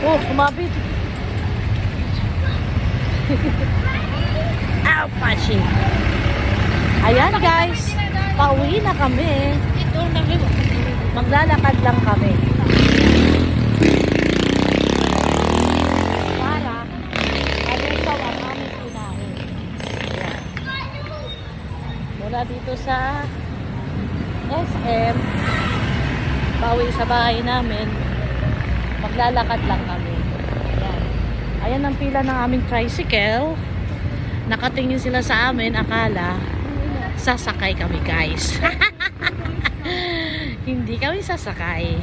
Oh, sumabit. Ow, pachi. Ayan guys, pauwi na kami. Maglalakad lang kami. Para malusaw ang aming unahin. Ayan. Mula dito sa SM, pauwi sa bahay namin. Maglalakad lang kami. Ayan. Ayan ang pila ng aming tricycle. Nakatingin sila sa amin, akala sasakay kami guys. Hindi kami sasakay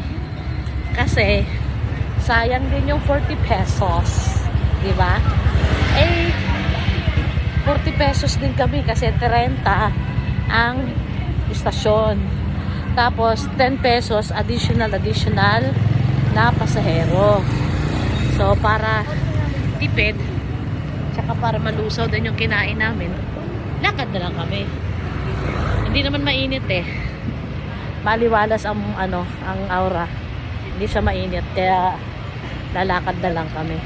kasi sayang din yung 40 pesos, di ba? Eh 40 pesos din kami kasi 30 ang istasyon, tapos 10 pesos additional na pasahero. So para tipid, tsaka para malusaw din yung kinain namin, lakad na lang kami. Hindi naman mainit eh. Maliwalas ang ang aura. Hindi siya mainit kaya lalakad na lang kami.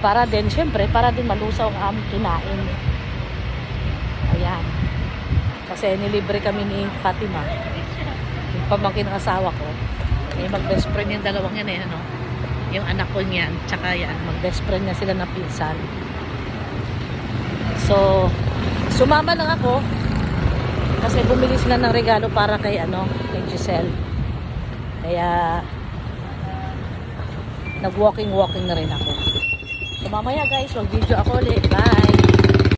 Para din, syempre, para din malusaw ang aming kinain. Ayan. Kasi nilibre kami ni Fatima, yung pamangkin ng asawa ko. Eh, mag-best friend yung dalawang yan eh, ano? Yung anak ko niyan, tsaka yan, mag-best friend na sila na pinsan. So, sumama lang ako kasi bumili sila ng regalo para kay kay Giselle. Kaya nag-walking na rin ako. So mamaya guys, mag-video ako ulit. Bye!